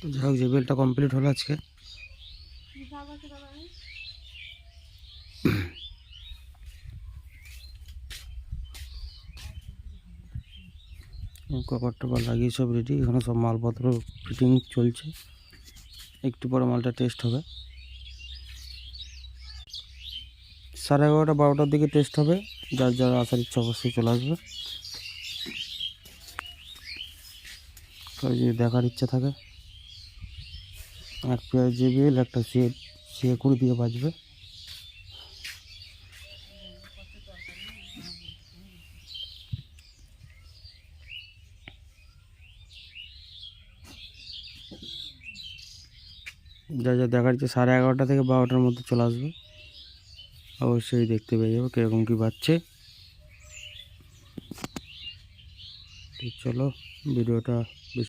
তো যাই হোক জেবিএলটা কমপ্লিট হলো আজকে। কভার টভার লাগিয়ে সব রেডি। এখানে সব মালপত্র ফিটিং চলছে, একটু পরে মালটা টেস্ট হবে। 11:30 12টার দিকে টেস্ট হবে। যার যার আসার ইচ্ছা অবশ্যই চলে আসবে। যদি দেখার ইচ্ছা থাকে, এক পেয়ার জেবিএল একটা CA20 দিয়ে বাজবে। যা যা দেখার ইচ্ছে 11:30 থেকে 12টার মধ্যে চলে আসবে, অবশ্যই দেখতে পেয়ে যাবো কীরকম কী বাজছে। চলো ভিডিওটা